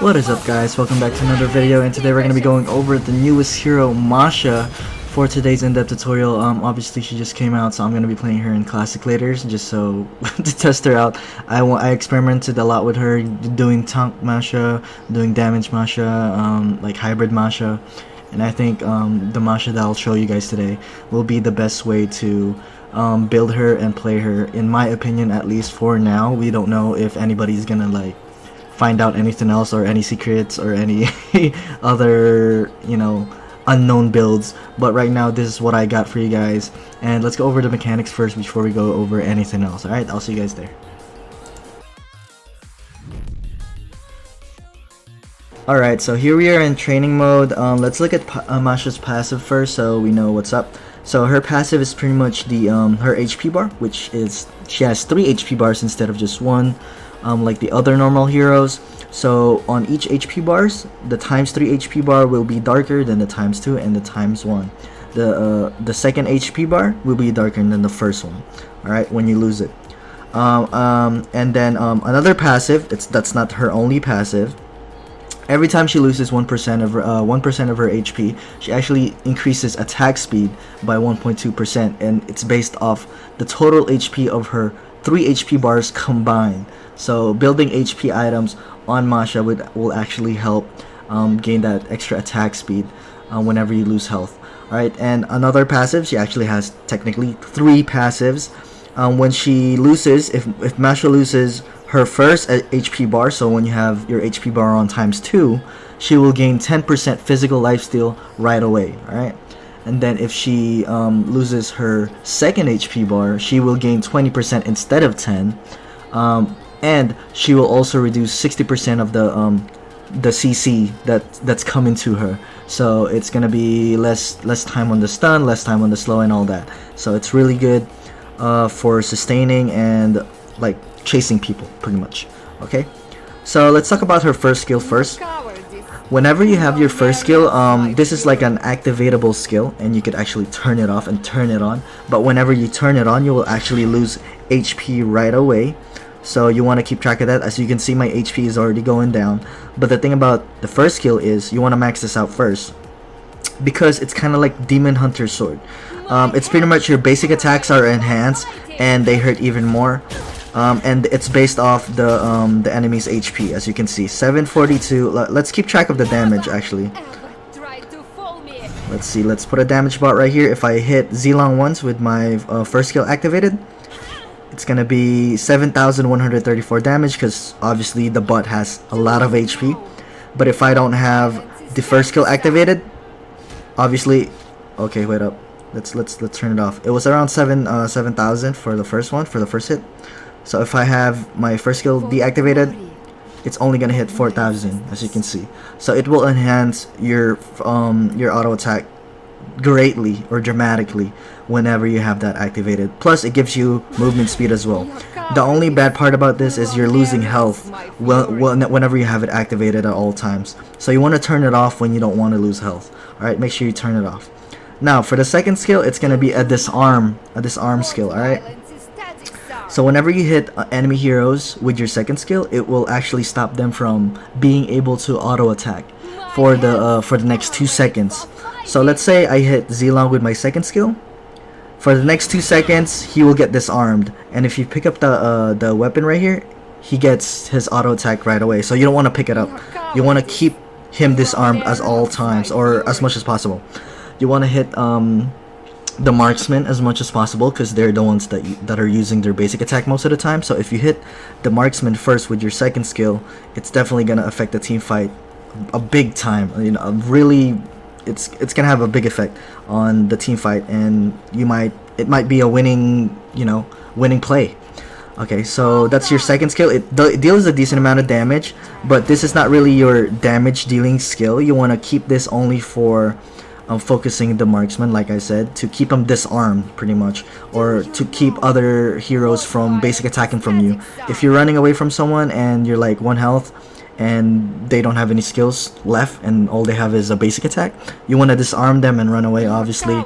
What is up, guys? Welcome back to another video, and today we're going to be going over the newest hero, Masha, for today's in-depth tutorial. Obviously she just came out, so I'm going to be playing her in classic later, just so to test her out. I experimented a lot with her, doing tank Masha, doing damage Masha, like hybrid Masha, and I think the Masha that I'll show you guys today will be the best way to build her and play her, in my opinion, at least for now. We don't know if anybody's gonna like find out anything else or any secrets or any other, you know, unknown builds, but right now this is what I got for you guys, and let's go over the mechanics first before we go over anything else. Alright, I'll see you guys there. Alright, so here we are in training mode. Let's look at Masha's passive first so we know what's up. So her passive is pretty much the her HP bar, which is she has 3 HP bars instead of just 1, like the other normal heroes. So on each HP bars, the times 3 HP bar will be darker than the times 2 and the times 1. The second HP bar will be darker than the first one. Alright, when you lose it. And then another passive, that's not her only passive. Every time she loses 1% of her 1% of her HP, she actually increases attack speed by 1.2%, and it's based off the total HP of her 3 HP bars combined. So building HP items on Masha will actually help gain that extra attack speed whenever you lose health. Alright, and another passive, she actually has technically 3 passives. When she loses, if Masha loses her first HP bar, so when you have your HP bar on times 2, she will gain 10% physical lifesteal right away. Alright, and then if she loses her second HP bar, she will gain 20% instead of 10, and she will also reduce 60% of the CC that's coming to her. So it's gonna be less time on the stun, less time on the slow, and all that. So it's really good for sustaining and like chasing people, pretty much. Okay, so let's talk about her first skill first. Whenever you have your first skill, this is like an activatable skill, and you could actually turn it off and turn it on. But whenever you turn it on, you will actually lose HP right away. So you want to keep track of that. As you can see, my HP is already going down. But the thing about the first skill is you want to max this out first, because it's kind of like Demon Hunter's sword. It's pretty much your basic attacks are enhanced and they hurt even more. And it's based off the enemy's HP, as you can see, 742. Let's keep track of the damage actually. Let's see. Let's put a damage bot right here. If I hit Z-Long once with my first skill activated, it's gonna be 7,134 damage, because obviously the bot has a lot of HP. But if I don't have the first skill activated, obviously, okay, wait up. Let's turn it off. It was around 7,000 for the first one, for the first hit. So if I have my first skill deactivated, it's only gonna hit 4,000, as you can see. So it will enhance your auto attack greatly or dramatically whenever you have that activated. Plus it gives you movement speed as well. The only bad part about this is you're losing health whenever you have it activated at all times. So you want to turn it off when you don't want to lose health. Alright, make sure you turn it off. Now for the second skill, it's gonna be a disarm skill. Alright, so whenever you hit enemy heroes with your second skill, it will actually stop them from being able to auto attack for the next 2 seconds. So let's say I hit Z-Long with my second skill. For the next 2 seconds, he will get disarmed, and if you pick up the weapon right here, he gets his auto attack right away. So you don't want to pick it up. You want to keep him disarmed at all times, or as much as possible. You want to hit the marksman as much as possible, because they're the ones that are using their basic attack most of the time. So if you hit the marksman first with your second skill, it's definitely gonna affect the team fight a big time. You know, really, it's gonna have a big effect on the team fight, and it might be a winning play. Okay, so that's your second skill. It deals a decent amount of damage, but this is not really your damage dealing skill. You want to keep this only for focusing the marksman, like I said, to keep them disarmed pretty much, or to keep other heroes from basic attacking from you. If you're running away from someone and you're like 1 health and they don't have any skills left and all they have is a basic attack, you want to disarm them and run away, obviously,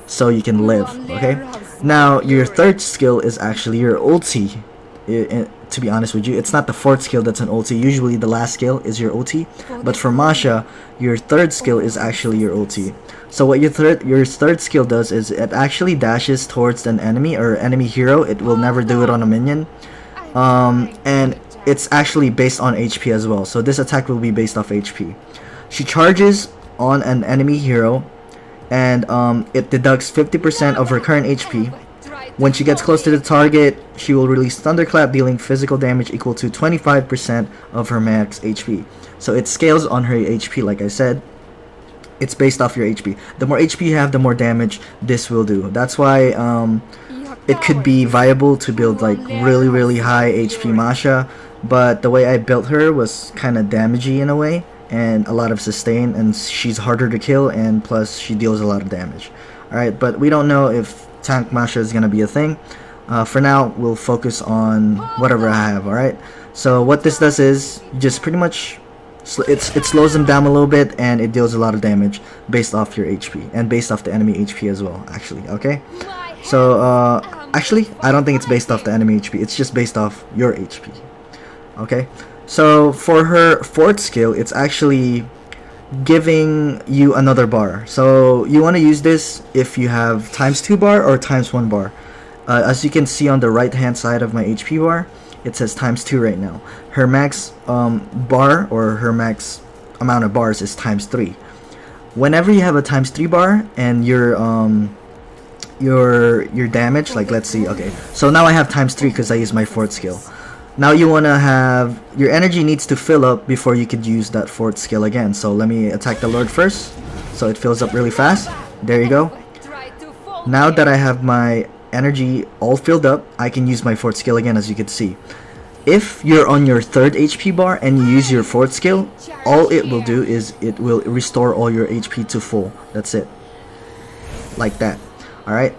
so you can live. Okay, now your third skill is actually your ulti. to be honest with you. It's not the fourth skill that's an ulti. Usually the last skill is your ulti, but for Masha, your third skill is actually your ulti. So what your third skill does is it actually dashes towards an enemy or enemy hero. It will never do it on a minion, and it's actually based on HP as well. So this attack will be based off HP. She charges on an enemy hero, and it deducts 50% of her current HP. When she gets close to the target, she will release Thunderclap, dealing physical damage equal to 25% of her max HP. So it scales on her HP, like I said. It's based off your HP. The more HP you have, the more damage this will do. That's why it could be viable to build like really high HP Masha, but the way I built her was kind of damagey in a way, and a lot of sustain, and she's harder to kill, and plus she deals a lot of damage. Alright, but we don't know if tank Masha is gonna be a thing. For now, we'll focus on whatever I have. Alright, so what this does is just pretty much it slows them down a little bit, and it deals a lot of damage based off your HP and based off the enemy HP as well, actually. Okay, so actually I don't think it's based off the enemy HP, it's just based off your HP. Okay, so for her fourth skill, it's actually giving you another bar. So you want to use this if you have ×2 bar or ×1 bar. As you can see on the right hand side of my HP bar, it says ×2 right now. Her max bar, or her max amount of bars, is ×3. Whenever you have a ×3 bar and your damage, like let's see, okay, so now I have ×3 because I use my fourth skill. Now you want to have your energy needs to fill up before you could use that fourth skill again. So let me attack the Lord first, so it fills up really fast. There you go. Now that I have my energy all filled up, I can use my fourth skill again. As you can see, if you're on your third HP bar and you use your fourth skill, all it will do is it will restore all your HP to full. That's it, like that. Alright,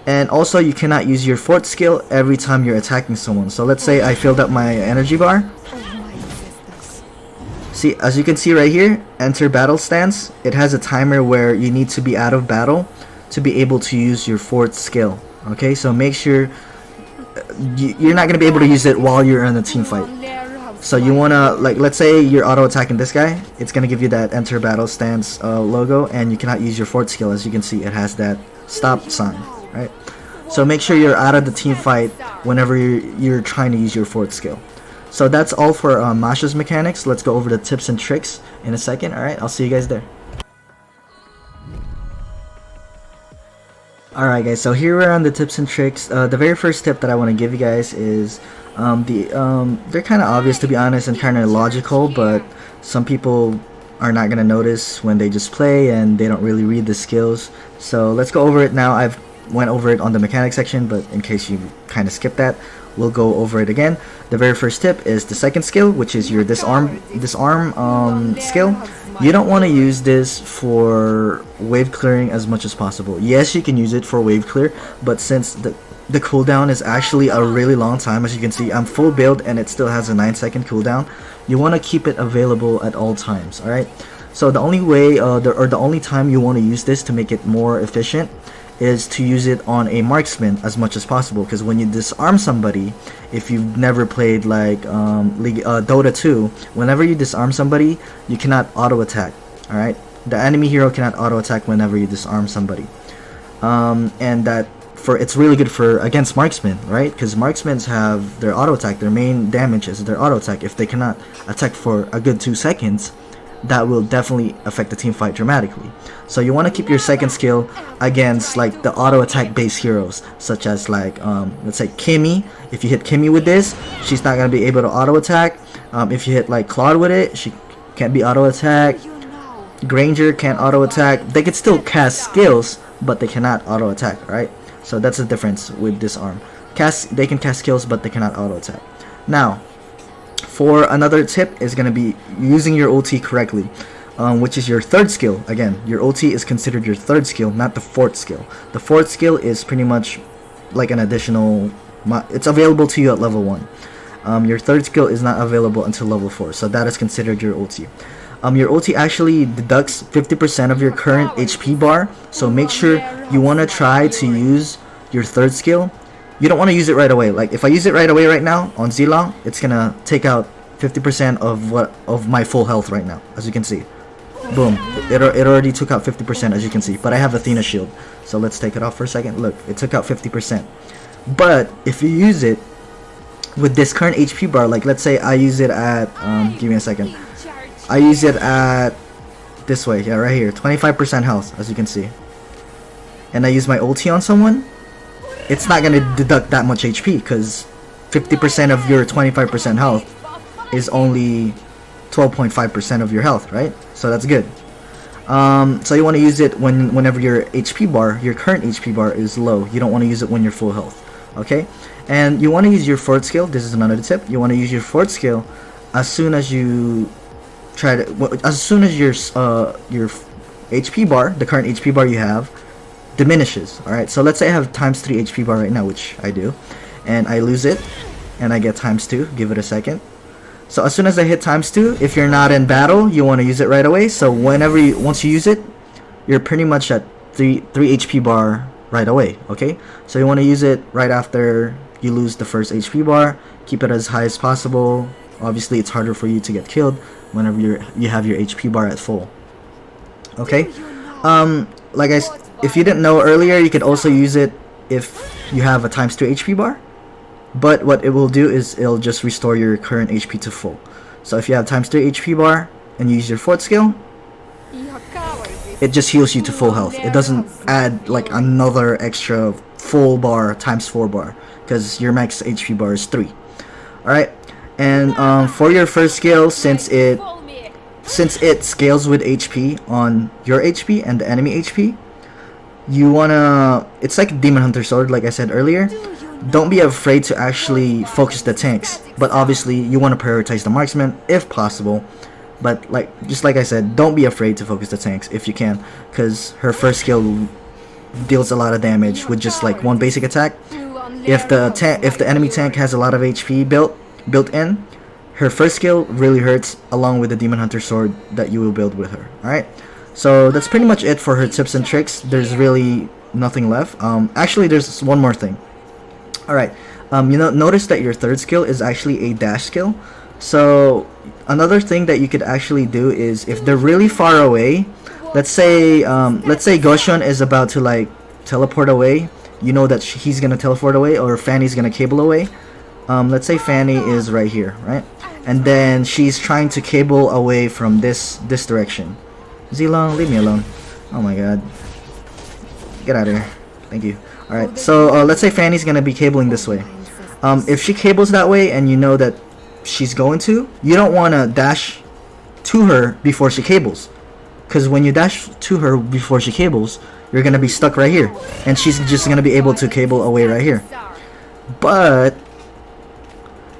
and also you cannot use your fourth skill every time you're attacking someone. So let's say I filled up my energy bar. See, as you can see right here, enter battle stance. It has a timer where you need to be out of battle to be able to use your fourth skill. Okay, so make sure you're not going to be able to use it while you're in a team fight. So you want to, like, let's say you're auto attacking this guy, it's going to give you that enter battle stance logo, and you cannot use your fourth skill. As you can see, it has that stop sign, right? So make sure you're out of the team fight whenever you're trying to use your fourth skill. So that's all for Masha's mechanics. Let's go over the tips and tricks in a second. Alright, I'll see you guys there. Alright guys, so here we're on the tips and tricks. The very first tip that I want to give you guys is they're kind of obvious, to be honest, and kind of logical, but some people are not going to notice when they just play and they don't really read the skills. So let's go over it now. I've went over it on the mechanics section, but in case you kind of skipped that, we'll go over it again. The very first tip is the second skill, which is your disarm skill. You don't want to use this for wave clearing as much as possible. Yes, you can use it for wave clear, but since the cooldown is actually a really long time, as you can see, I'm full build and it still has a 9-second cooldown. You want to keep it available at all times. Alright, so the only way the only time you want to use this to make it more efficient is to use it on a marksman as much as possible, because when you disarm somebody, if you've never played like Dota 2, whenever you disarm somebody, you cannot auto attack. Alright, the enemy hero cannot auto attack whenever you disarm somebody, and that it's really good for against marksmen, right? Because marksmen have their auto attack. Their main damage is their auto attack. If they cannot attack for a good 2 seconds, that will definitely affect the team fight dramatically. So you want to keep your second skill against like the auto attack based heroes, such as like let's say Kimmy. If you hit Kimmy with this, she's not gonna be able to auto attack. If you hit like Claude with it, she can't be auto attack. Granger can't auto attack. They can still cast skills, but they cannot auto attack. Right? So that's the difference with disarm. They can cast skills, but they cannot auto attack. Now, for another tip is gonna be using your ulti correctly, which is your third skill. Again, your ulti is considered your third skill, not the fourth skill. The fourth skill is pretty much like an additional. It's available to you at level 1. Your third skill is not available until level 4, so that is considered your ulti. Your ulti actually deducts 50% of your current HP bar, so make sure you want to try to use your third skill you don't want to use it right away. Like if I use it right away right now on Zilong, it's gonna take out 50% of my full health right now, as you can see. Boom, it already took out 50%, as you can see. But I have Athena shield, so let's take it off for a second. Look, it took out 50%. But if you use it with this current HP bar, like let's say I use it at give me a second, I use it at this way, yeah, right here, 25% health, as you can see, and I use my ulti on someone, it's not gonna deduct that much HP, because 50% of your 25% health is only 12.5% of your health, right? So that's good. So you want to use it whenever your HP bar, your current HP bar, is low. You don't want to use it when you're full health, okay? And you want to use your forward skill. This is another tip. You want to use your forward skill as soon as you as soon as your HP bar, the current HP bar you have, diminishes. All right. So let's say I have times 3 HP bar right now, which I do, and I lose it, and I get times 2. Give it a second. So as soon as I hit times 2, if you're not in battle, you want to use it right away. So once you use it, you're pretty much at 3 HP bar right away. Okay. So you want to use it right after you lose the first HP bar. Keep it as high as possible. Obviously, it's harder for you to get killed whenever you have your HP bar at full. Okay. If you didn't know earlier, you could also use it if you have a times 2 HP bar. But what it will do is it'll just restore your current HP to full. So if you have times 3 HP bar and you use your fourth skill, it just heals you to full health. It doesn't add like another extra full bar times 4 bar, because your max HP bar is 3. Alright, and for your first skill, since it scales with HP on your HP and the enemy HP, you wanna, it's like Demon Hunter Sword, like I said earlier. Don't be afraid to actually focus the tanks, but obviously you want to prioritize the marksman if possible. But just like I said, don't be afraid to focus the tanks if you can, because her first skill deals a lot of damage with just like one basic attack. If the enemy tank has a lot of HP built in, her first skill really hurts, along with the Demon Hunter Sword that you will build with her. Alright, so that's pretty much it for her tips and tricks. There's really nothing left. Actually, there's one more thing. Alright, notice that your third skill is actually a dash skill. So another thing that you could actually do is, if they're really far away, let's say Goshun is about to like teleport away, you know that he's gonna teleport away, or Fanny's gonna cable away. Let's say Fanny is right here, right? And then she's trying to cable away from this direction. Zilong, leave me alone. Oh my god. Get out of here. Thank you. Alright, so let's say Fanny's gonna be cabling this way. If she cables that way and you know that she's going to, you don't want to dash to her before she cables. Because when you dash to her before she cables, you're gonna be stuck right here. And she's just gonna be able to cable away right here. But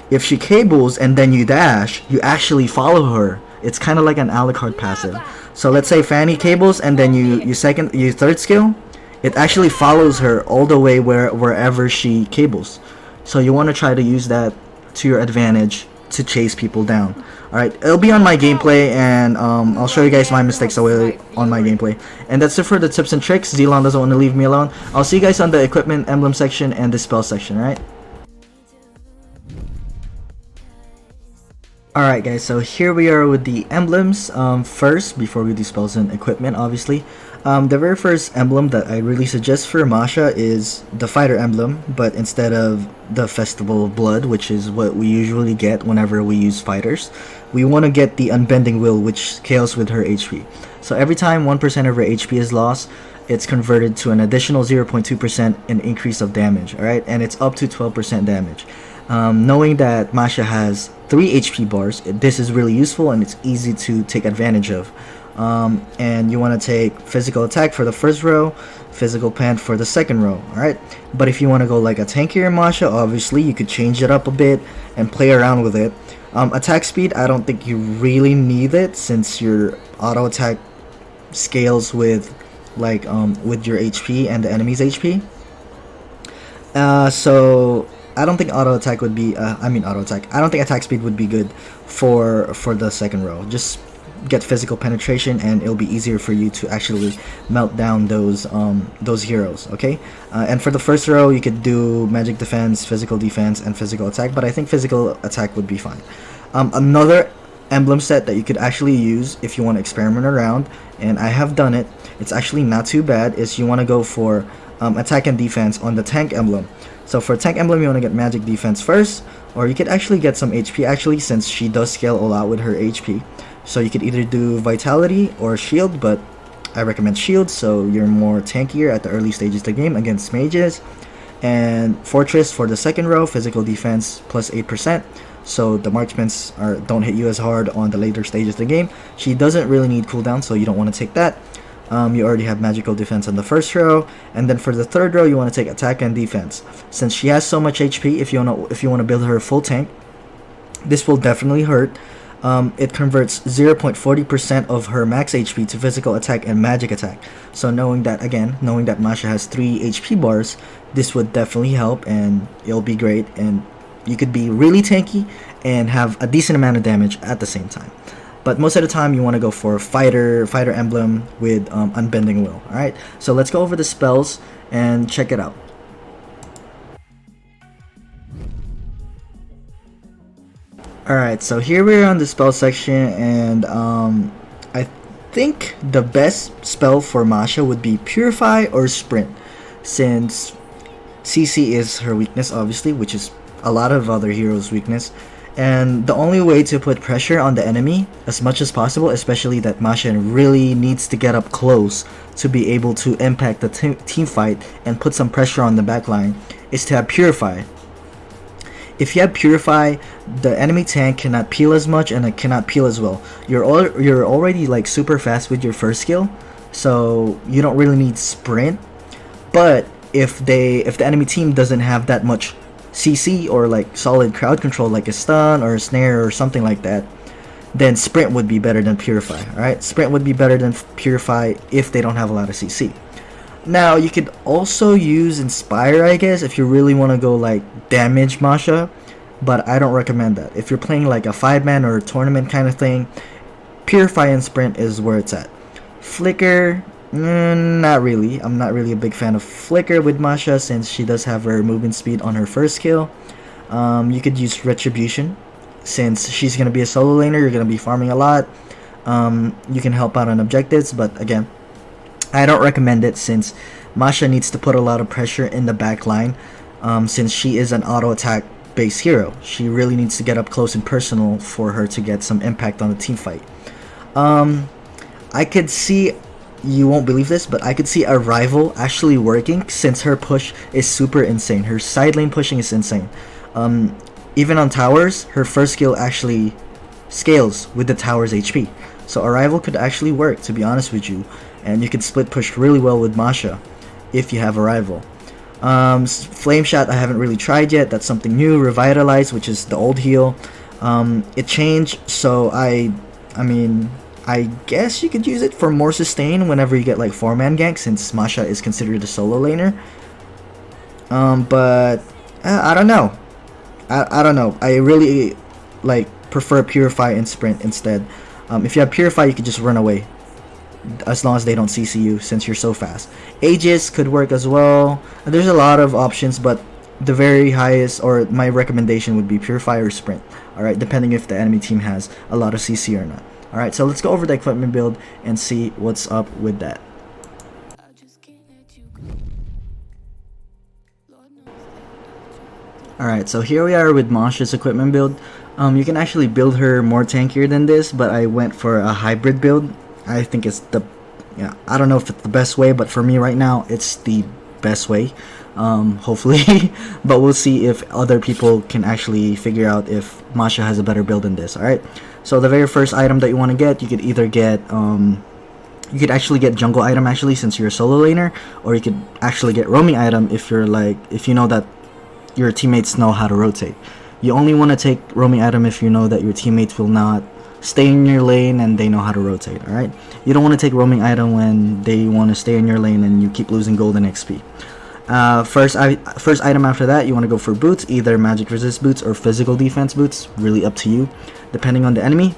if she cables and then you dash, you actually follow her. It's kind of like an a la carte passive. So let's say Fanny cables and then you third skill, it actually follows her all the way wherever she cables. So you want to try to use that to your advantage to chase people down. Alright, it'll be on my gameplay, and I'll show you guys my mistakes away on my gameplay. And that's it for the tips and tricks. Zilong doesn't want to leave me alone. I'll see you guys on the equipment, emblem section, and the spell section, alright? Alright guys, so here we are with the emblems. First, before we do spells and equipment, obviously, the very first emblem that I really suggest for Masha is the fighter emblem, but instead of the Festival of Blood, which is what we usually get whenever we use fighters, we want to get the Unbending Will, which scales with her HP. So every time 1% of her HP is lost, it's converted to an additional 0.2% in increase of damage, alright? And it's up to 12% damage. Knowing that Masha has 3 HP bars, this is really useful and it's easy to take advantage of. And you want to take physical attack for the first row, physical pant for the second row, alright? But if you want to go like a tankier Masha, obviously you could change it up a bit and play around with it. Attack speed, I don't think you really need it, since your auto attack scales with with your HP and the enemy's HP. So I don't think auto attack would be I don't think attack speed would be good for the second row. Just get physical penetration, and it'll be easier for you to actually melt down those heroes. Okay, and for the first row, you could do magic defense, physical defense, and physical attack, but I think physical attack would be fine. Another emblem set that you could actually use if you want to experiment around, and I have done it, it's actually not too bad, is you want to go for attack and defense on the tank emblem. So for tank emblem, you want to get magic defense first, or you could actually get some HP actually, since she does scale a lot with her HP. So you could either do vitality or shield, but I recommend shield, so you're more tankier at the early stages of the game against mages. And fortress for the second row, physical defense plus 8%, so the marksmans don't hit you as hard on the later stages of the game. She doesn't really need cooldown, so you don't want to take that. You already have magical defense on the first row, and then for the third row, you want to take attack and defense. Since she has so much HP, if you want to build her a full tank, this will definitely hurt. It converts 0.40% of her max HP to physical attack and magic attack. So knowing that Masha has 3 HP bars, this would definitely help, and it'll be great, and you could be really tanky and have a decent amount of damage at the same time. But most of the time, you want to go for fighter emblem with unbending will. Alright, so let's go over the spells and check it out. Alright, so here we're on the spell section, and I think the best spell for Masha would be Purify or Sprint, since CC is her weakness, obviously, which is a lot of other heroes' weakness. And the only way to put pressure on the enemy as much as possible, especially that Masha really needs to get up close to be able to impact the team fight and put some pressure on the backline, is to have Purify. If you have Purify, the enemy tank cannot peel as much and it cannot peel as well. You're already like super fast with your first skill, so you don't really need Sprint. But if the enemy team doesn't have that much CC or like solid crowd control, like a stun or a snare or something like that, then Sprint would be better than Purify. Alright, Sprint would be better than Purify if they don't have a lot of CC. Now you could also use Inspire, I guess, if you really want to go like damage Masha, but I don't recommend that. If you're playing like a 5-man or a tournament kind of thing, Purify and Sprint is where it's at. Flicker, not really. I'm not really a big fan of Flicker with Masha, since she does have her movement speed on her first skill. You could use Retribution, since she's going to be a solo laner, you're going to be farming a lot. You can help out on objectives, but again, I don't recommend it, since Masha needs to put a lot of pressure in the back line, since she is an auto attack based hero. She really needs to get up close and personal for her to get some impact on the team fight. I could see, you won't believe this, but I could see a rival actually working, since her push is super insane. Her side lane pushing is insane. Even on towers, her first skill actually scales with the tower's HP. So a rival could actually work, to be honest with you. And you can split push really well with Masha if you have a rival. Flame Shot I haven't really tried yet. That's something new. Revitalize, which is the old heal, it changed, so I mean, I guess you could use it for more sustain whenever you get like 4-man gank, since Masha is considered a solo laner. But I don't know. I don't know. I really like prefer Purify and Sprint instead. If you have Purify, you can just run away, as long as they don't CC you, since you're so fast. Aegis could work as well. There's a lot of options, but the very highest, or my recommendation, would be Purify or Sprint. Alright, depending if the enemy team has a lot of CC or not. Alright, so let's go over the equipment build and see what's up with that. Alright, so here we are with Masha's equipment build. You can actually build her more tankier than this, but I went for a hybrid build. I think it's I don't know if it's the best way, but for me right now, it's the best way. Hopefully, but we'll see if other people can actually figure out if Masha has a better build than this. Alright, so the very first item that you want to get, you could either get, you could actually get jungle item actually, since you're a solo laner, or you could actually get roaming item if you're like, if you know that your teammates know how to rotate. You only want to take roaming item if you know that your teammates will not stay in your lane and they know how to rotate. Alright, you don't want to take roaming item when they want to stay in your lane and you keep losing golden XP. First item after that, you want to go for boots, either magic resist boots or physical defense boots, really up to you, depending on the enemy.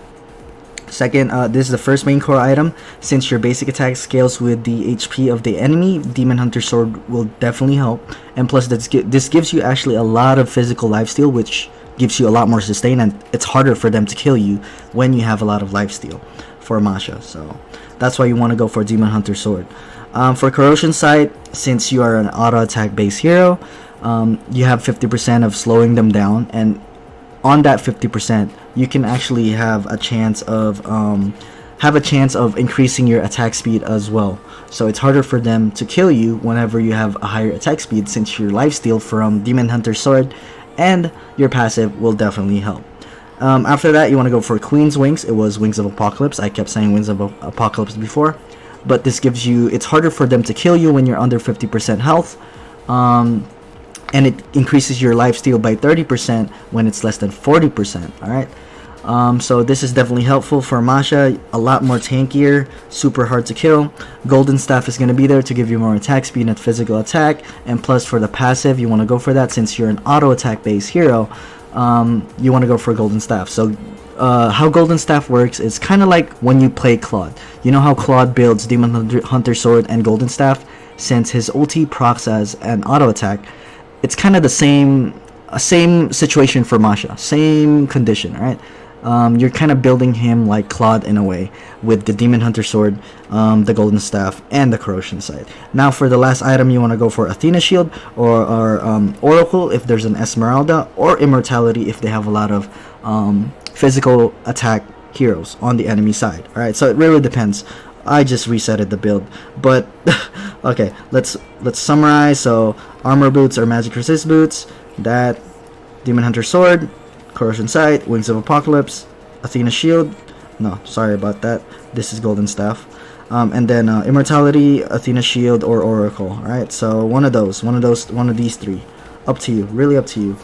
Second, this is the first main core item. Since your basic attack scales with the HP of the enemy, Demon Hunter Sword will definitely help. And plus, this gives you actually a lot of physical lifesteal, which gives you a lot more sustain, and it's harder for them to kill you when you have a lot of lifesteal for Masha. So that's why you want to go for Demon Hunter Sword. For Corrosion Sight, since you are an auto attack based hero, you have 50% of slowing them down, and on that 50%, you can actually have a chance of increasing your attack speed as well. So it's harder for them to kill you whenever you have a higher attack speed, since your lifesteal from Demon Hunter Sword and your passive will definitely help. After that, you want to go for Queen's Wings. It was Wings of Apocalypse. I kept saying Wings of Apocalypse before, but this gives you, it's harder for them to kill you when you're under 50% health, and it increases your lifesteal by 30% when it's less than 40%. Alright, so this is definitely helpful for Masha. A lot more tankier, super hard to kill. Golden Staff is going to be there to give you more attack speed and physical attack, and plus for the passive, you want to go for that. Since you're an auto attack based hero, you want to go for Golden Staff. So how Golden Staff works is kind of like when you play Claude. You know how Claude builds Demon Hunter Sword and Golden Staff? Since his ulti procs as an auto attack, it's kind of the same situation for Masha, same condition, right? You're kind of building him like Claude in a way, with the Demon Hunter Sword, the Golden Staff, and the Corrosion Sight. Now for the last item, you want to go for Athena Shield or Oracle if there's an Esmeralda, or Immortality if they have a lot of physical attack heroes on the enemy side. Alright, so it really depends. I just resetted the build, but okay, let's summarize. So armor boots or magic resist boots, that Demon Hunter Sword, Corrosion Sight, Wings of Apocalypse, Athena Shield, no, sorry about that, this is Golden Staff, and then Immortality, Athena Shield, or Oracle. Alright, so one of these three, up to you, really up to you.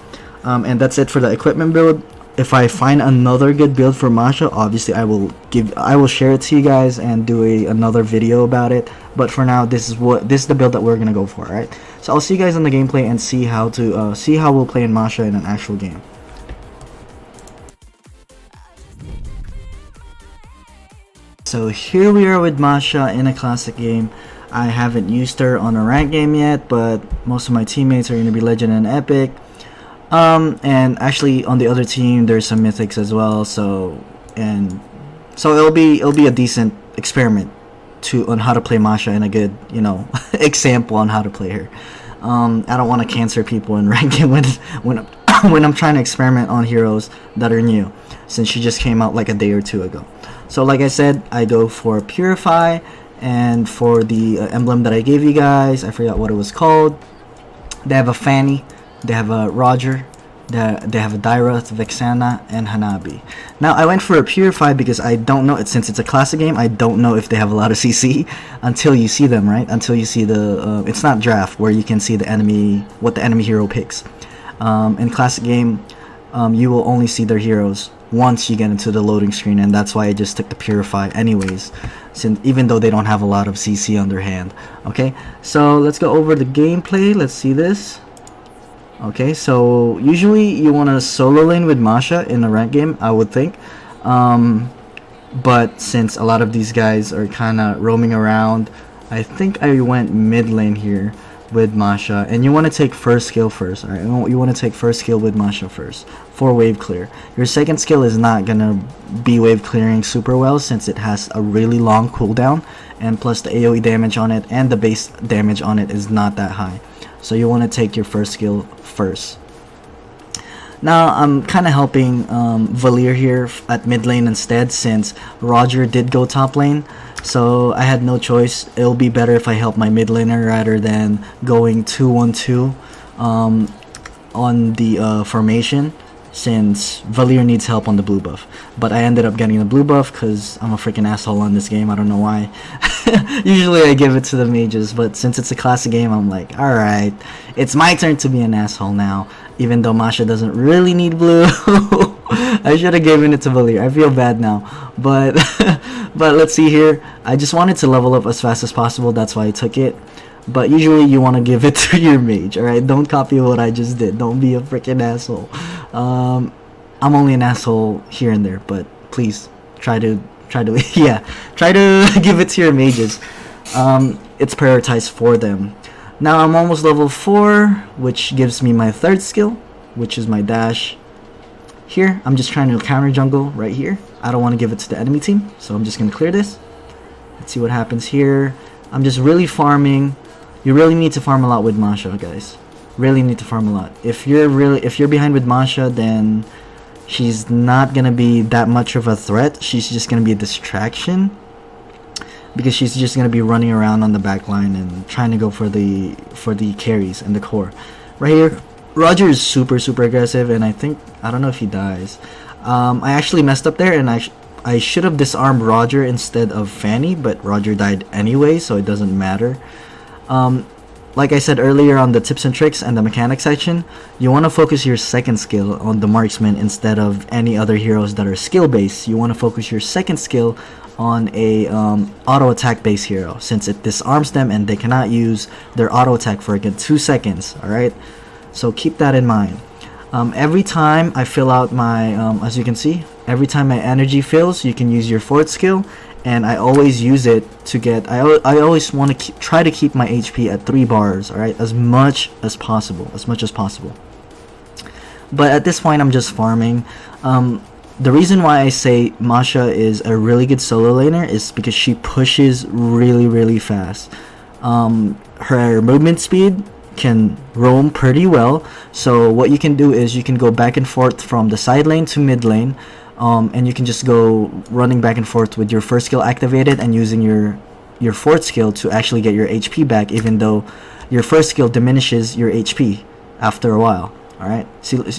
And that's it for the equipment build. If I find another good build for Masha, obviously I will share it to you guys and do another video about it. But for now, this is the build that we're gonna go for. Alright, so I'll see you guys in the gameplay and see how we'll play in Masha in an actual game. So here we are with Masha in a classic game. I haven't used her on a rank game yet, but most of my teammates are gonna be legend and epic. And actually on the other team there's some mythics as well, so it'll be a decent experiment on how to play Masha, and a good, you know, example on how to play her. I don't want to cancer people in ranking when I'm trying to experiment on heroes that are new, since she just came out like a day or two ago. So like I said, I go for Purify, and for the emblem that I gave you guys, I forgot what it was called. They have a Fanny, they have a Roger, they have a Dyrath, Vexana, and Hanabi. Now I went for a Purify because I don't know, since it's a classic game, I don't know if they have a lot of CC until you see them, right? Until you see the it's not draft where you can see what the enemy hero picks. In classic game, you will only see their heroes once you get into the loading screen, and that's why I just took the Purify anyways, since even though they don't have a lot of CC on their hand. Okay, so let's go over the gameplay. Let's see this. Okay, so usually you want to solo lane with Masha in a rank game, I would think, but since a lot of these guys are kind of roaming around, I think I went mid lane here with Masha, and you want to take first skill first. Alright, you want to take first skill with Masha first for wave clear. Your second skill is not gonna be wave clearing super well, since it has a really long cooldown, and plus the AoE damage on it and the base damage on it is not that high. So you want to take your first skill first. Now I'm kind of helping Valir here at mid lane instead, since Roger did go top lane, so I had no choice. It'll be better if I help my mid laner rather than going 2-1-2 on the formation, since Valir needs help on the blue buff. But I ended up getting the blue buff because I'm a freaking asshole on this game. I don't know why. Usually I give it to the mages, but since it's a classic game, I'm like, alright, it's my turn to be an asshole now, even though Masha doesn't really need blue. I should have given it to Valir. I feel bad now, but but let's see here. I just wanted to level up as fast as possible, that's why I took it. But usually you want to give it to your mage, alright? Don't copy what I just did. Don't be a freaking asshole. I'm only an asshole here and there, but please try to try to yeah, try to give it to your mages. It's prioritized for them. Now I'm almost level 4, which gives me my 3rd skill, which is my dash. Here, I'm just trying to counter jungle right here. I don't want to give it to the enemy team, so I'm just going to clear this. Let's see what happens here. I'm just really farming. You really need to farm a lot with Masha, guys. Really need to farm a lot. If you're behind with Masha, then she's not going to be that much of a threat. She's just going to be a distraction, because she's just going to be running around on the back line and trying to go for the carries and the core. Right here, Roger is super aggressive, and I don't know if he dies. I actually messed up there, and I should have disarmed Roger instead of Fanny, but Roger died anyway, so it doesn't matter. Like I said earlier on the tips and tricks and the mechanics section, you want to focus your 2nd skill on the marksman instead of any other heroes that are skill based. You want to focus your 2nd skill on a auto attack based hero, since it disarms them and they cannot use their auto attack for again 2 seconds. Alright, so keep that in mind. Every time I fill out my as you can see, every time my energy fills, you can use your 4th skill, and I always use it to get I always want to try to keep my HP at 3 bars. Alright, as much as possible. But at this point I'm just farming. The reason why I say Masha is a really good solo laner is because she pushes really fast. Her movement speed can roam pretty well, so what you can do is you can go back and forth from the side lane to mid lane, and you can just go running back and forth with your 1st skill activated and using your 4th skill to actually get your HP back, even though your 1st skill diminishes your HP after a while. Alright,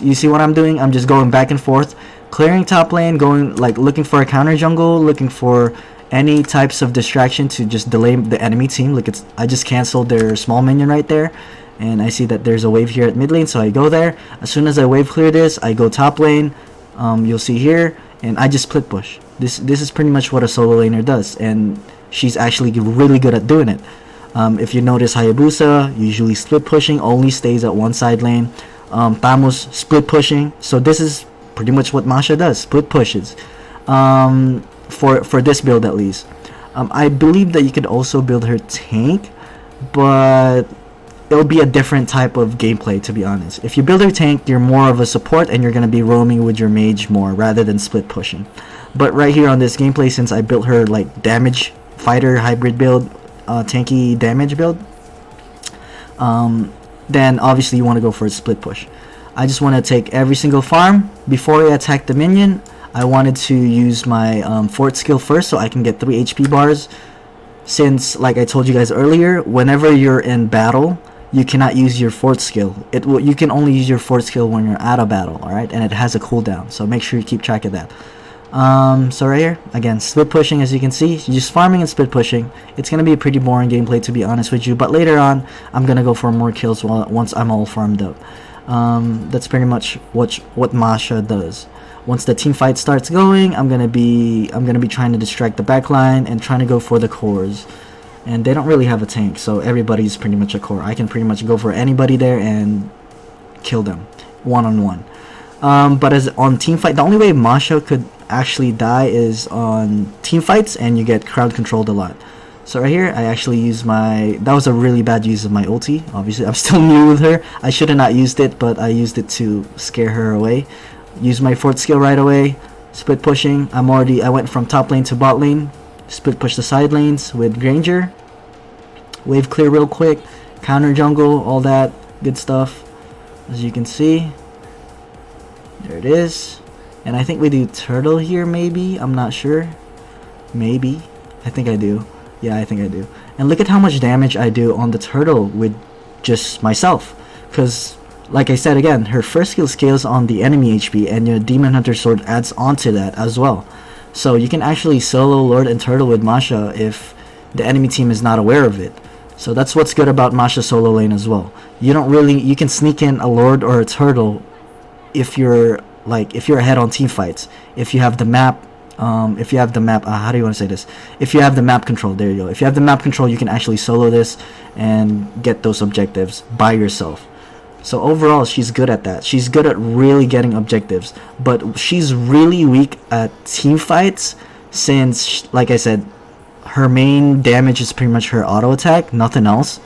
you see what I'm doing? I'm just going back and forth, clearing top lane, going like looking for a counter jungle, looking for any types of distraction to just delay the enemy team. Look, I just canceled their small minion right there, and I see that there's a wave here at mid lane, so I go there. As soon as I wave clear this, I go top lane. You'll see here, and I just split push. This is pretty much what a solo laner does, and she's actually really good at doing it. If you notice, Hayabusa usually split pushing, only stays at one side lane. Thamus split pushing. So this is pretty much what Masha does, split pushes. For this build at least. I believe that you could also build her tank, but it'll be a different type of gameplay, to be honest. If you build her tank, you're more of a support and you're going to be roaming with your mage more rather than split pushing. But right here on this gameplay, since I built her like damage fighter hybrid build, tanky damage build, then obviously you want to go for a split push. I just want to take every single farm before I attack the minion. I wanted to use my 4th skill first so I can get 3 HP bars, since like I told you guys earlier, whenever you're in battle you cannot use your 4th skill. You can only use your 4th skill when you're out of battle. Alright, and it has a cooldown, so make sure you keep track of that. So right here, again, split pushing. As you can see, you're just farming and split pushing. It's gonna be a pretty boring gameplay, to be honest with you, but later on I'm gonna go for more kills once I'm all farmed up. That's pretty much what Masha does. Once the team fight starts going, I'm gonna be trying to distract the backline and trying to go for the cores. And they don't really have a tank, so everybody's pretty much a core. I can pretty much go for anybody there and kill them one-on-one. But as on team fight, the only way Masha could actually die is on team fights, and you get crowd controlled a lot. So right here, I actually used that was a really bad use of my ulti. Obviously, I'm still new with her. I should have not used it, but I used it to scare her away. Use my 4th skill right away. Split pushing. I went from top lane to bot lane. Split push the side lanes with Granger. Wave clear real quick. Counter jungle, all that good stuff. As you can see, there it is. And I think we do turtle here, maybe. I'm not sure. Maybe. I think I do. Yeah, I think I do. And look at how much damage I do on the turtle with just myself. Because, like I said again, her 1st skill scales on the enemy HP, and your Demon Hunter Sword adds onto that as well. So you can actually solo Lord and Turtle with Masha if the enemy team is not aware of it. So that's what's good about Masha solo lane as well. You can sneak in a Lord or a Turtle if you're ahead on team fights. If you have the map, how do you want to say this? If you have the map control, there you go. If you have the map control, you can actually solo this and get those objectives by yourself. So overall, she's good at that. She's good at really getting objectives, but she's really weak at team fights since, like I said, her main damage is pretty much her auto attack, nothing else.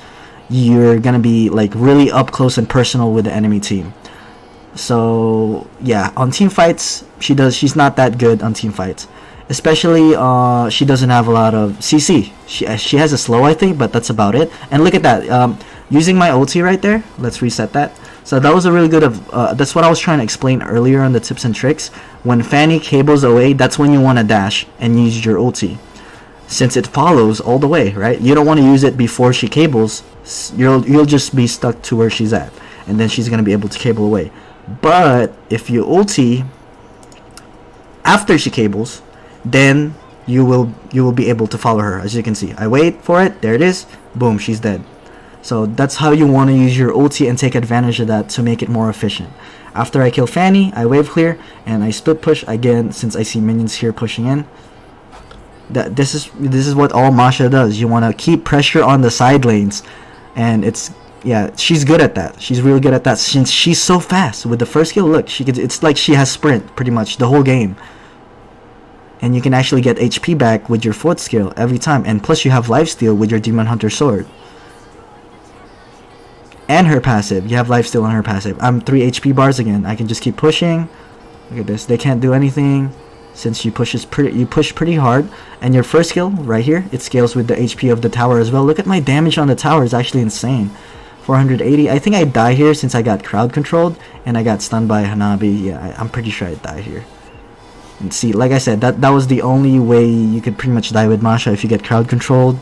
You're gonna be like really up close and personal with the enemy team. So yeah, on team fights, she's not that good on team fights. Especially, she doesn't have a lot of CC. She has a slow, I think, but that's about it. And look at that. Using my ulti right there. Let's reset that. So that was a really good that's what I was trying to explain earlier on the tips and tricks. When Fanny cables away, that's when you want to dash and use your ulti. Since it follows all the way, right? You don't want to use it before she cables. You'll just be stuck to where she's at, and then she's gonna be able to cable away. But if you ulti after she cables, then you will be able to follow her. As you can see, I wait for it. There it is. Boom, she's dead. So that's how you want to use your ulti and take advantage of that to make it more efficient. After I kill Fanny, I wave clear and I split push again since I see minions here pushing in. This is what all Masha does. You want to keep pressure on the side lanes, and yeah, she's good at that. She's really good at that since she's so fast with the first skill. Look, it's like she has sprint pretty much the whole game. And you can actually get HP back with your fourth skill every time, and plus you have lifesteal with your Demon Hunter sword. And her passive, you have lifesteal on her passive. I'm 3 HP bars again. I can just keep pushing. Look at this. They can't do anything since you push pretty hard. And your first skill right here, it scales with the HP of the tower as well. Look at my damage on the tower. It's actually insane. 480. I think I die here since I got crowd controlled and I got stunned by Hanabi. Yeah, I'm pretty sure I die here. And see, like I said, that was the only way you could pretty much die with Masha, if you get crowd controlled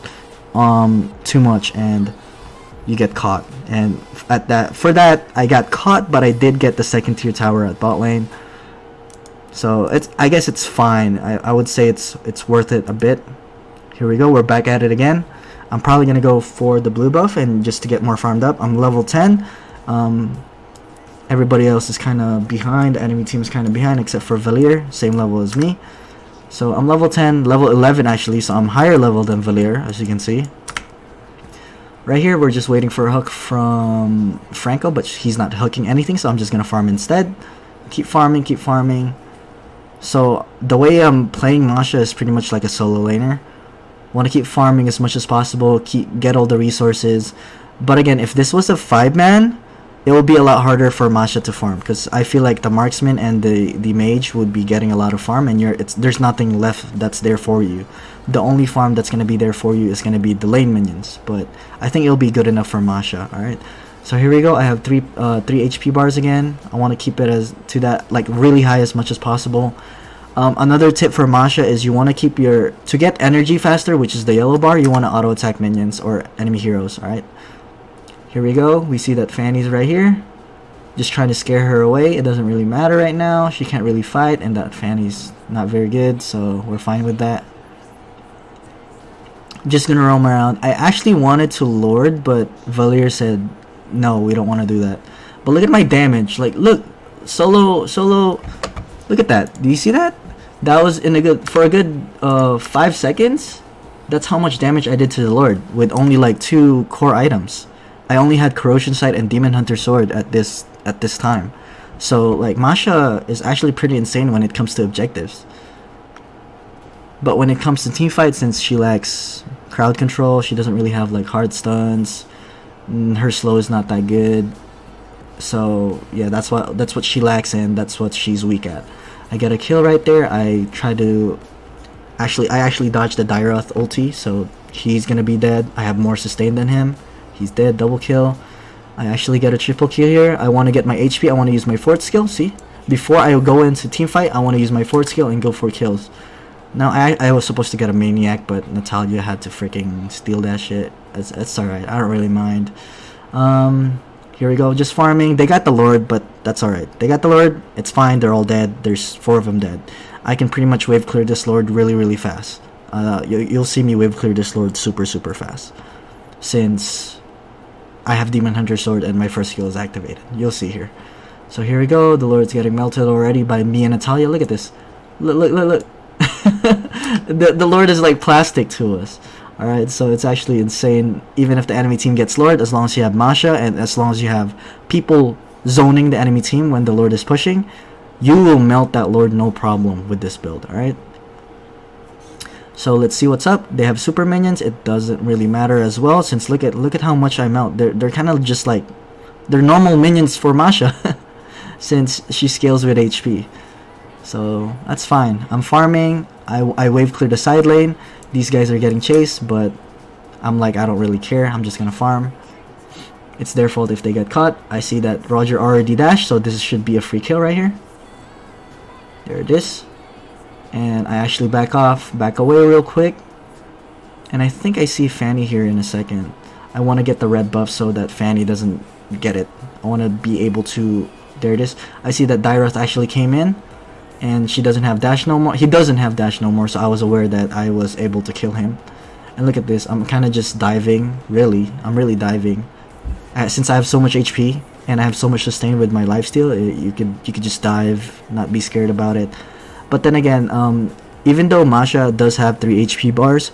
too much and you get caught. And for that I got caught, but I did get the second tier tower at bot lane. So I guess it's fine. I would say it's worth it a bit. Here we go, we're back at it again. I'm probably gonna go for the blue buff and just to get more farmed up. I'm level 10. Everybody else is kind of behind. The enemy team is kind of behind except for Valier, same level as me. So I'm level 10, level 11 actually, so I'm higher level than Valier, as you can see. Right here, we're just waiting for a hook from Franco, but he's not hooking anything, so I'm just going to farm instead. Keep farming, keep farming. So the way I'm playing Masha is pretty much like a solo laner. Want to keep farming as much as possible, get all the resources. But again, if this was a 5-man, it will be a lot harder for Masha to farm, because I feel like the marksman and the mage would be getting a lot of farm, and there's nothing left that's there for you. The only farm that's going to be there for you is going to be the lane minions, but I think it'll be good enough for Masha. Alright, so here we go. I have 3 HP bars again. I want to keep it to that like really high as much as possible. Another tip for Masha is you want to keep to get energy faster, which is the yellow bar, you want to auto attack minions or enemy heroes. Alright, here we go. We see that Fanny's right here, just trying to scare her away. It doesn't really matter right now. She can't really fight, and that Fanny's not very good, so we're fine with that. Just gonna roam around. I actually wanted to Lord, but Valier said no, we don't want to do that. But look at my damage. Like, look, solo. Look at that. Do you see that? That was for a good 5 seconds. That's how much damage I did to the Lord with only like 2 core items. I only had Corrosion Sight and Demon Hunter Sword at this time. So like Masha is actually pretty insane when it comes to objectives. But when it comes to team fight, since she lacks crowd control, she doesn't really have like hard stuns. Her slow is not that good. So yeah, that's what she lacks, and that's what she's weak at. I get a kill right there. I actually dodged the Dairoth ulti, so he's gonna be dead. I have more sustain than him. He's dead. Double kill. I actually get a triple kill here. I want to get my HP. I want to use my fourth skill. See, before I go into team fight, I want to use my fourth skill and go for kills. Now I was supposed to get a maniac, but Natalia had to freaking steal that shit. It's alright. I don't really mind. Here we go. Just farming. They got the Lord, but that's alright. They got the Lord. It's fine. They're all dead. There's 4 of them dead. I can pretty much wave clear this Lord really fast. You'll see me wave clear this Lord super fast, since I have Demon Hunter Sword and my first skill is activated. You'll see here. So here we go. The Lord's getting melted already by me and Natalia. Look at this. Look. the Lord is like plastic to us. Alright, so it's actually insane. Even if the enemy team gets Lord, as long as you have Masha and as long as you have people zoning the enemy team when the Lord is pushing, you will melt that Lord no problem with this build. Alright, So let's see what's up. They have super minions. It doesn't really matter as well, since look at how much I melt. They're kind of just like, they're normal minions for Masha since she scales with HP. So that's fine. I'm farming. I wave clear the side lane. These guys are getting chased, but I'm like, I don't really care. I'm just gonna farm. It's their fault if they get caught. I see that Roger already dashed, so this should be a free kill right here. There it is. And I actually back away real quick. And I think I see Fanny here in a second. I want to get the red buff so that Fanny doesn't get it. I want to be able to... There it is. I see that Dyroth actually came in. And she doesn't have dash no more. He doesn't have dash no more, so I was aware that I was able to kill him. And look at this. I'm kind of just diving. Really. I'm really diving. Since I have so much HP and I have so much sustain with my lifesteal, you could just dive, not be scared about it. But then again, even though Masha does have 3 HP bars,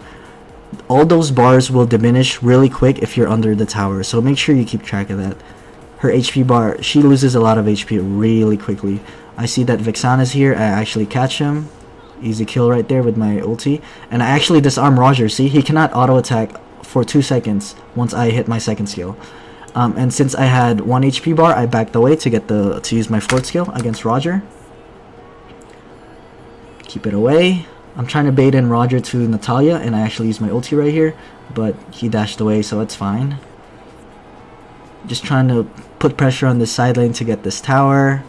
all those bars will diminish really quick if you're under the tower. So make sure you keep track of that. Her HP bar, she loses a lot of HP really quickly. I see that Vexana's here. I actually catch him. Easy kill right there with my ulti. And I actually disarm Roger. See, he cannot auto attack for 2 seconds once I hit my second skill. And since I had 1 HP bar, I backed away to use my 4th skill against Roger. Keep it away. I'm trying to bait in Roger to Natalia, and I actually use my ulti right here, but he dashed away, so it's fine. Just trying to put pressure on this side lane to get this tower.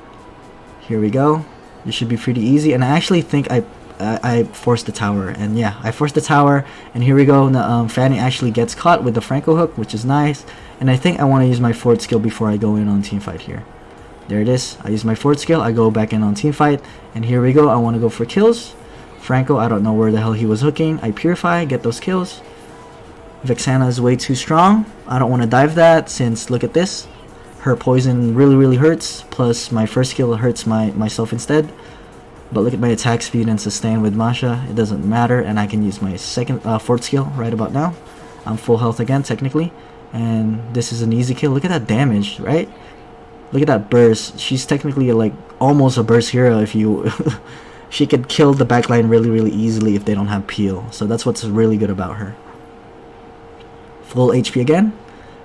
Here we go. This should be pretty easy, and I actually think I forced the tower, and yeah, I forced the tower, and here we go. Fanny actually gets caught with the Franco hook, which is nice, and I think I want to use my 4th skill before I go in on team fight here. There it is. I use my 4th skill, I go back in on team fight, and here we go. I want to go for kills. Franco, I don't know where the hell he was hooking. I purify, get those kills. Vexana is way too strong. I don't want to dive that, since look at this. Her poison really hurts, plus my first skill hurts myself instead. But look at my attack speed and sustain with Masha. It doesn't matter, and I can use my 4th skill right about now. I'm full health again, technically. And this is an easy kill. Look at that damage, right? Look at that burst. She's technically like almost a burst hero if you... She could kill the backline really easily if they don't have peel. So that's what's really good about her. Full HP again.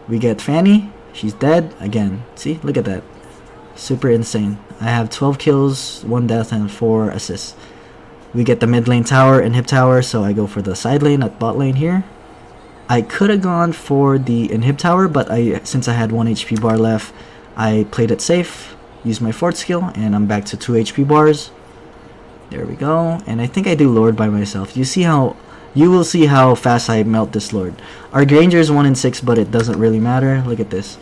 We get Fanny. She's dead again. See? Look at that. Super insane. I have 12 kills, 1 death, and 4 assists. We get the mid lane tower and inhib tower, so I go for the side lane at bot lane here. I could have gone for the inhib tower, but since I had 1 HP bar left, I played it safe, used my 4th skill, and I'm back to 2 HP bars. There we go. And I think I do Lord by myself. You will see how fast I melt this Lord. Our Granger is 1 in 6, but it doesn't really matter. Look at this.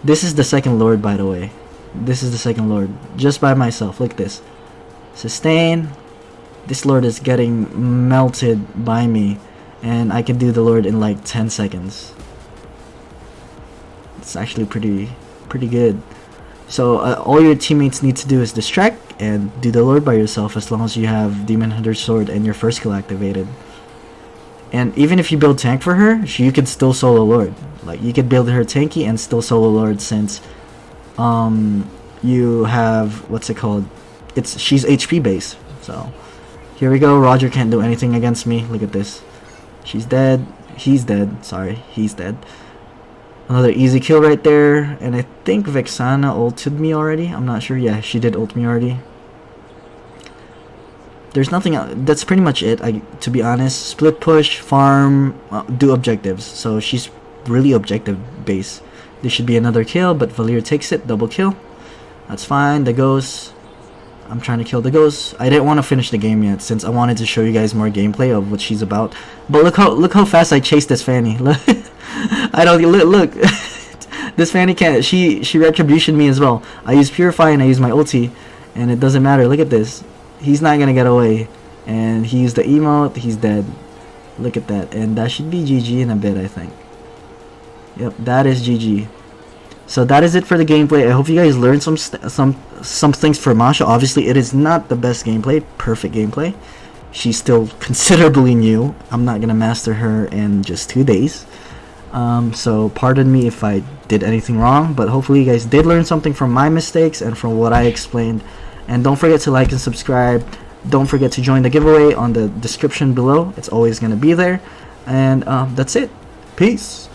This is the second Lord, by the way. This is the second Lord. Just by myself. Look at this. Sustain. This Lord is getting melted by me. And I can do the Lord in like 10 seconds. It's actually pretty good. So all your teammates need to do is distract and do the Lord by yourself, as long as you have Demon Hunter Sword and your first skill activated. And even if you build tank for her, you could still solo Lord. Like, you could build her tanky and still solo Lord, since you have, what's it called? She's HP based. So here we go. Roger can't do anything against me. Look at this. She's dead. He's dead. Sorry, he's dead. Another easy kill right there. And I think Vexana ulted me already. I'm not sure. Yeah, she did ult me already. There's nothing else. That's pretty much it, to be honest. Split push, farm, do objectives. So she's really objective based. This should be another kill, but Valir takes it. Double kill. That's fine. The Ghost. I'm trying to kill the Ghost. I didn't want to finish the game yet, since I wanted to show you guys more gameplay of what she's about. But look how fast I chased this Fanny. I don't look. This Fanny can't. She retribution me as well. I use Purify and I use my ulti, and it doesn't matter. Look at this. He's not gonna get away, and he used the emote. He's dead. Look at that, and that should be GG in a bit, I think. Yep, that is GG. So that is it for the gameplay. I hope you guys learned some things for Masha. Obviously, it is not the best gameplay, perfect gameplay. She's still considerably new. I'm not gonna master her in just 2 days. So pardon me if I did anything wrong, but hopefully you guys did learn something from my mistakes and from what I explained. And don't forget to like and subscribe. Don't forget to join the giveaway on the description below. It's always going to be there. And that's it. Peace.